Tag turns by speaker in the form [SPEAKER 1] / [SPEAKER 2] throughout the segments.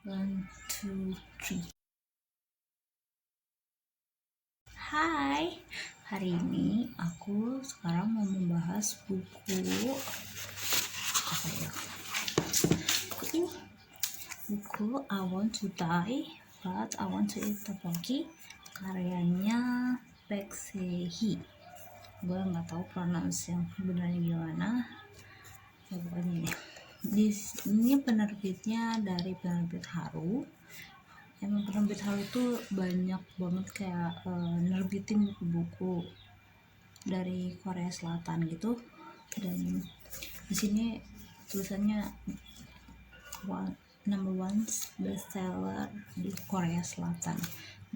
[SPEAKER 1] One, two, three. Hai, hari ini aku sekarang mau membahas buku apa ya? Buku ini, buku I Want to Die But I Want to Eat Tteokbokki, karyanya Baek Se-hee. Gue nggak tahu pronounce yang benernya gimana. Ya pokoknya ini penerbitnya dari penerbit Haru. Emang penerbit Haru tuh banyak banget kayak nerbitin buku-buku dari Korea Selatan gitu, dan di sini tulisannya number one bestseller di Korea Selatan.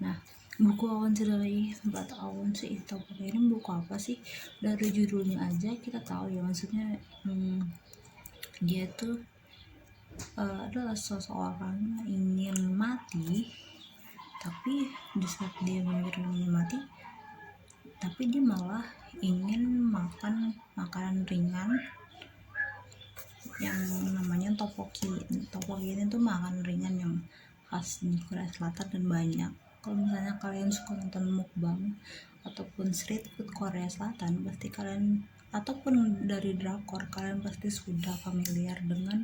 [SPEAKER 1] Nah, buku I Want to Die But I Want to Eat Tteokbokki ini buku apa sih? Dari judulnya aja kita tahu ya, maksudnya dia tuh adalah seseorang yang ingin mati, tapi di saat dia memikirkan ingin mati, tapi dia malah ingin makan makanan ringan yang namanya tteokbokki. Tteokbokki ini tuh makanan ringan yang khas di Korea Selatan dan banyak. Kalau misalnya kalian suka nonton mukbang ataupun street food Korea Selatan, pasti kalian, ataupun dari drakor, kalian pasti sudah familiar dengan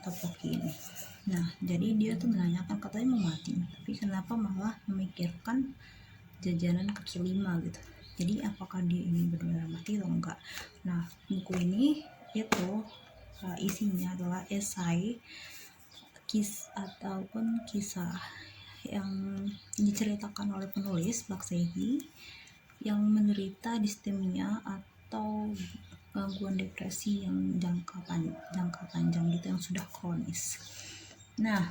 [SPEAKER 1] tteokbokki ini. Nah, jadi dia tuh menanyakan, katanya mau mati, tapi kenapa malah memikirkan jajanan kaki lima gitu. Jadi apakah dia ini benar-benar mati atau enggak? Nah, buku ini itu isinya adalah esai ataupun kisah yang diceritakan oleh penulis Baek Se-hee yang menderita distemia atau gangguan depresi yang jangka panjang gitu, yang sudah kronis. Nah,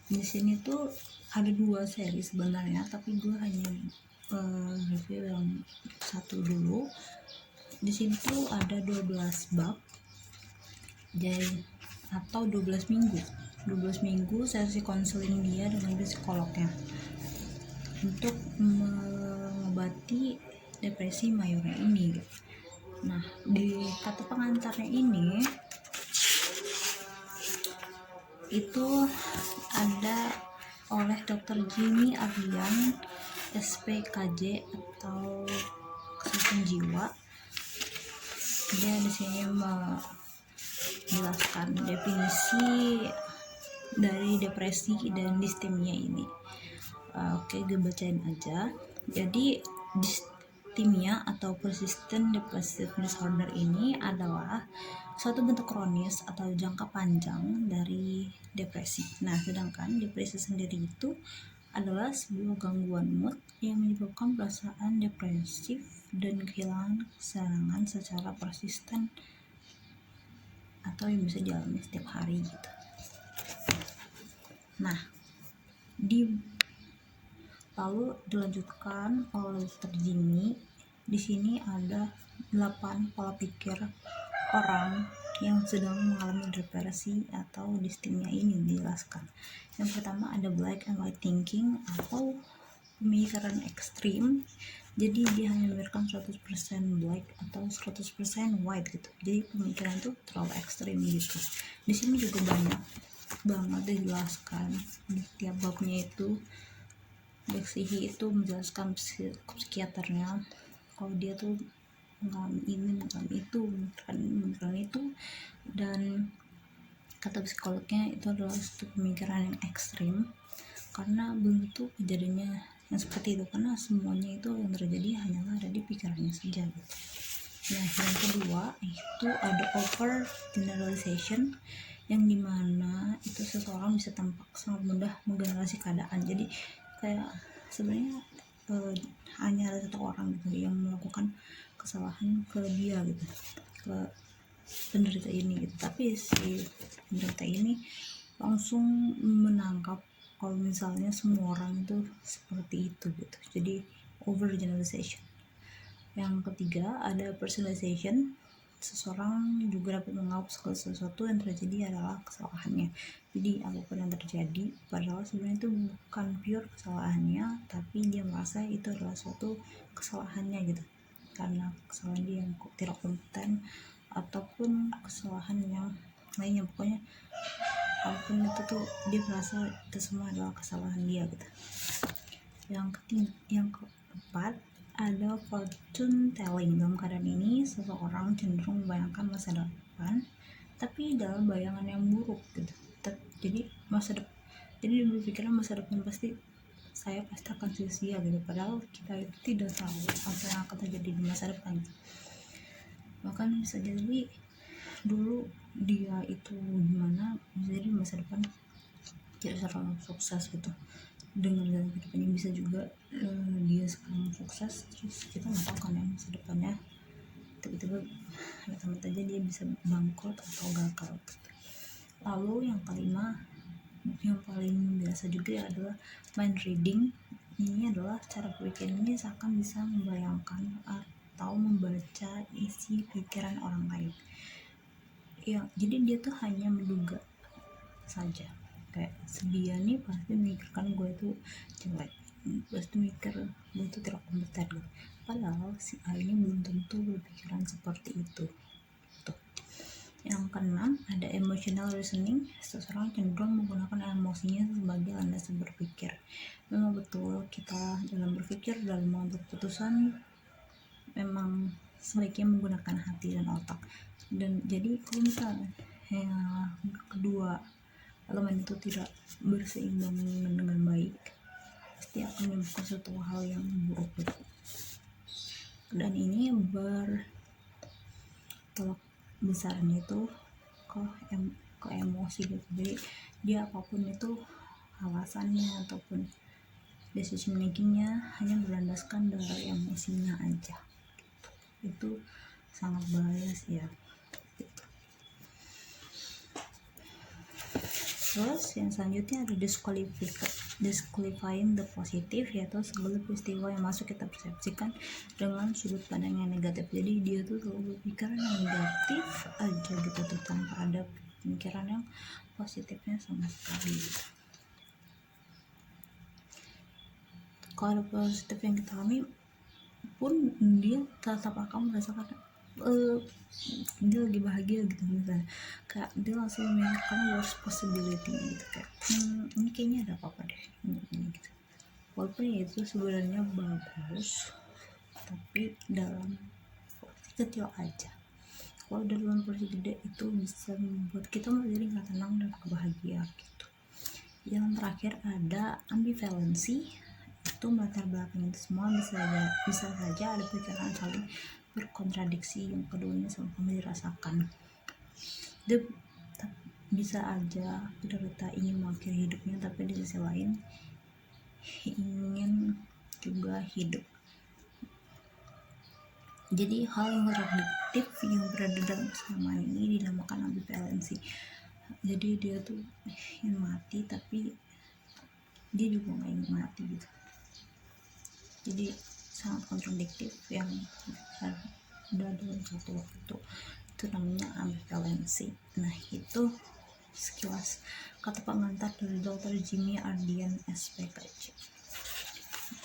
[SPEAKER 1] di sini tuh ada 2 seri sebenarnya, tapi gue hanya review yang satu dulu. Di sini tuh ada 12 bab, jadi atau 12 minggu sesi konseling dia dengan psikolognya untuk mengobati depresi Mayura ini. Nah, di kata pengantarnya ini itu ada oleh Dr. Jimmy Ardian, SPKJ atau kesehatan jiwa. Dia di sini menjelaskan definisi dari depresi dan distemia ini. Oke, gue bacain aja. Jadi distemia atau persistent depressive disorder ini adalah suatu bentuk kronis atau jangka panjang dari depresi. Nah, sedangkan depresi sendiri itu adalah sebuah gangguan mood yang menyebabkan perasaan depresif dan kehilangan kesenangan secara persisten atau yang bisa dialami setiap hari gitu. Nah, lalu dilanjutkan oleh Dr. Jimmy. Di sini ada 8 pola pikir orang yang sedang mengalami depresi atau distemia ini dijelaskan. Yang pertama ada black and white thinking atau pemikiran ekstrim. Jadi dia hanya memikirkan 100% black atau 100% white gitu. Jadi pemikiran itu terlalu ekstrim gitu. Di sini juga banyak banget dijelaskan di tiap babnya itu. Baek Se-hee itu menjelaskan psikiaternya kalau dia tuh mengalami ini, mengalami itu, mengalami itu, dan kata psikolognya itu adalah suatu pemikiran yang ekstrim, karena belum tentu kejadiannya yang seperti itu, karena semuanya itu yang terjadi hanyalah ada di pikirannya saja gitu. Nah, yang kedua itu ada over generalization, yang dimana itu seseorang bisa tampak sangat mudah menggeneralisasi keadaan. Jadi kayak sebenarnya hanya ada satu orang gitu yang melakukan kesalahan ke dia gitu, ke penderita ini gitu, tapi si penderita ini langsung menangkap kalau misalnya semua orang itu seperti itu gitu. Jadi over generalization. Yang ketiga ada personalization. Seseorang juga dapat menganggap segala sesuatu yang terjadi adalah kesalahannya. Jadi apapun yang terjadi, padahal sebenarnya itu bukan pure kesalahannya, tapi dia merasa itu adalah suatu kesalahannya gitu, karena kesalahan dia yang tidak kompeten ataupun kesalahan yang lainnya. Pokoknya apapun itu tuh dia merasa itu semua adalah kesalahan dia gitu. Yang keempat ada fortune telling. Dalam keadaan ini seseorang cenderung membayangkan masa depan tapi dalam bayangan yang buruk gitu. Jadi dia berpikiran masa depan saya pasti akan sia-sia gitu, padahal kita itu tidak tahu apa yang akan terjadi di masa depan. Bahkan bisa jadi dulu dia itu gimana, jadi masa depan tidak terlalu sukses gitu dengan jalan hidupnya. Bisa juga dia sekarang sukses terus kita nggak tahu kan ya masa depannya, tiba-tiba teman aja dia bisa bangkrut atau gagal gitu. Lalu yang kelima, yang paling biasa juga adalah mind reading. Ini adalah cara berpikir ini seakan bisa membayangkan atau membaca isi pikiran orang lain. Ya, jadi dia tuh hanya menduga saja, kayak dia nih pasti memikirkan gue itu jelek, pasti mikir gue itu tidak kompeten gitu. Padahal si A ini belum tentu berpikiran seperti itu. Yang keenam ada emotional reasoning. Seseorang cenderung menggunakan emosinya sebagai landasan berpikir. Memang betul kita dalam berpikir, dalam mengambil keputusan memang sebaiknya menggunakan hati dan otak. Dan jadi kalau misalnya kedua elemen itu tidak berseimbang dengan baik, pasti akan menyebabkan suatu hal yang buruk. Dan ini bertolak besarnya itu ke emosi gitu. Jadi dia apapun itu alasannya ataupun decision makingnya hanya berlandaskan dari emosinya aja gitu. Itu sangat bahaya sih ya gitu. Terus yang selanjutnya ada disqualifying the positive, yaitu segala peristiwa yang masuk kita persepsikan dengan sudut pandang yang negatif. Jadi dia tuh selalu berpikiran yang negatif aja gitu tuh, tanpa ada pemikiran yang positifnya sama sekali. Kalau positif yang kita alami pun dia tetap akan merasakan dia lagi bahagia gitu, misalnya kayak dia langsung memikirkan worst possibility gitu, kayak ini kayaknya ada apa-apa deh ini gitu. Walaupun itu sebenarnya bagus, tapi dalam porsi kecil aja. Kalau dalam porsi gede itu bisa membuat kita menjadi nggak tenang dan kebahagia gitu. Yang terakhir ada ambivalensi. Itu melatar belakang itu semua bisa saja ada pikiran saling berkontradiksi yang keduanya sama-sama dirasakan. Dia bisa aja penderita ingin mengakhiri hidupnya, tapi di sisi lain ingin juga hidup. Jadi hal yang kontradiktif yang berada dalam kesamaan ini dinamakan ambivalensi. Jadi dia tuh ingin mati tapi dia juga nggak ingin mati gitu. Jadi sangat kontradiktif yang ada dalam satu waktu. Itu namanya ambivalensi. Nah, itu sekilas kata pengantar dari Dr. Jimmy Ardian SPKC.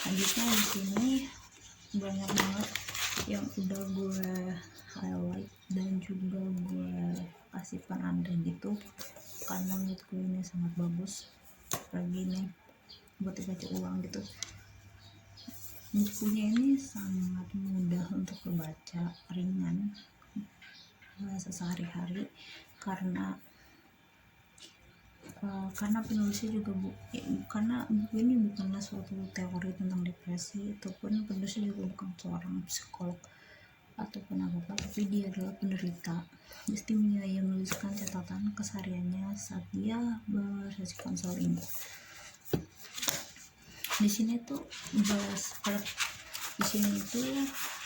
[SPEAKER 1] Selanjutnya di sini banyak banget yang udah gue highlight dan juga gue kasihkan Anda gitu, karena menurut gue ini sangat bagus. Apalagi ini buat dibaca ulang gitu. Bukunya ini sangat mudah untuk dibaca, ringan, bahasa sehari-hari, karena penulisnya juga karena buku ini bukanlah suatu teori tentang depresi, ataupun penulisnya juga bukan seorang psikolog ataupun apa-apa, tapi dia adalah penderita distimia yang menuliskan catatan kesehariannya saat dia bersesi konseling. Di sini tuh di sini itu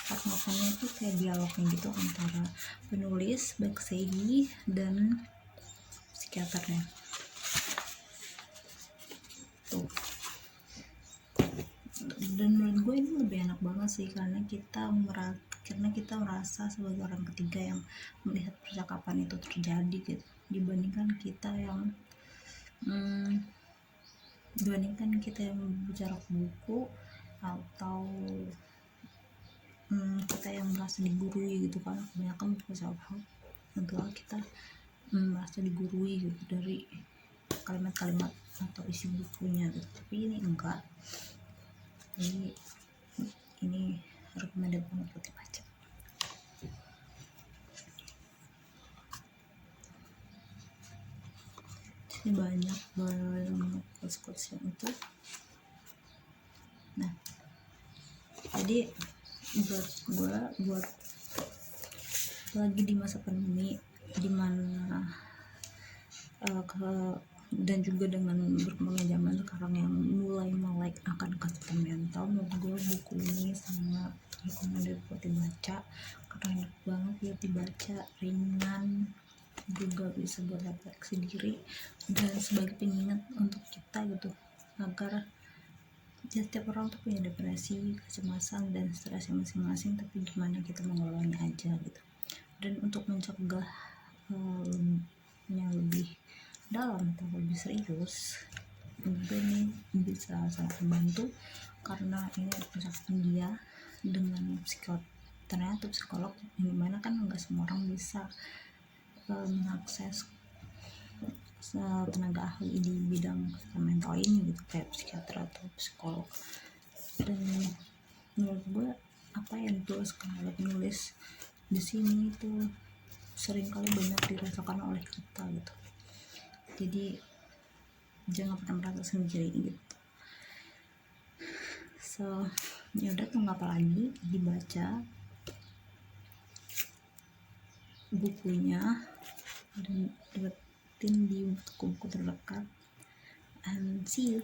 [SPEAKER 1] part novelnya itu kayak dialognya gitu antara penulis Baksegi dan psikiaternya tuh. Dan menurut gue ini lebih enak banget sih, karena kita merasa sebagai orang ketiga yang melihat percakapan itu terjadi gitu, dibandingkan kita yang bicara buku atau kita yang merasa digurui gitu kan. Kebanyakan buku self-help adalah kita merasa digurui gitu dari kalimat-kalimat atau isi bukunya gitu. Tapi ini enggak, jadi ini recommended banget buat dibaca. Ini banyak banget quotes yang itu. Nah, jadi buat lagi di masa pandemi dimana dan juga dengan berkembangnya zaman sekarang yang mulai melek akan kesehatan mental, menurut gue buku ini sangat recommended buat dibaca karena enak banget buat dibaca, ringan, juga bisa buat refleksi diri dan sebagai pengingat untuk kita gitu, agar ya, setiap orang tuh punya depresi, kecemasan, dan stresnya masing-masing, tapi gimana kita mengelolanya aja gitu. Dan untuk mencegah yang lebih dalam atau lebih serius, juga nih bisa sangat membantu karena ini misalkan dia dengan ternyata psikolog, yang dimana kan nggak semua orang bisa mengakses tenaga ahli di bidang mental ini gitu, kayak psikiater atau psikolog. Dan menurut gue apa yang dituliskan oleh penulis di sini itu seringkali banyak dirasakan oleh kita gitu, jadi jangan pernah merasa sendiri gitu. So ya udah, tunggu apa lagi, dibaca bukunya dan dapetin di buku-buku terdekat, and see you.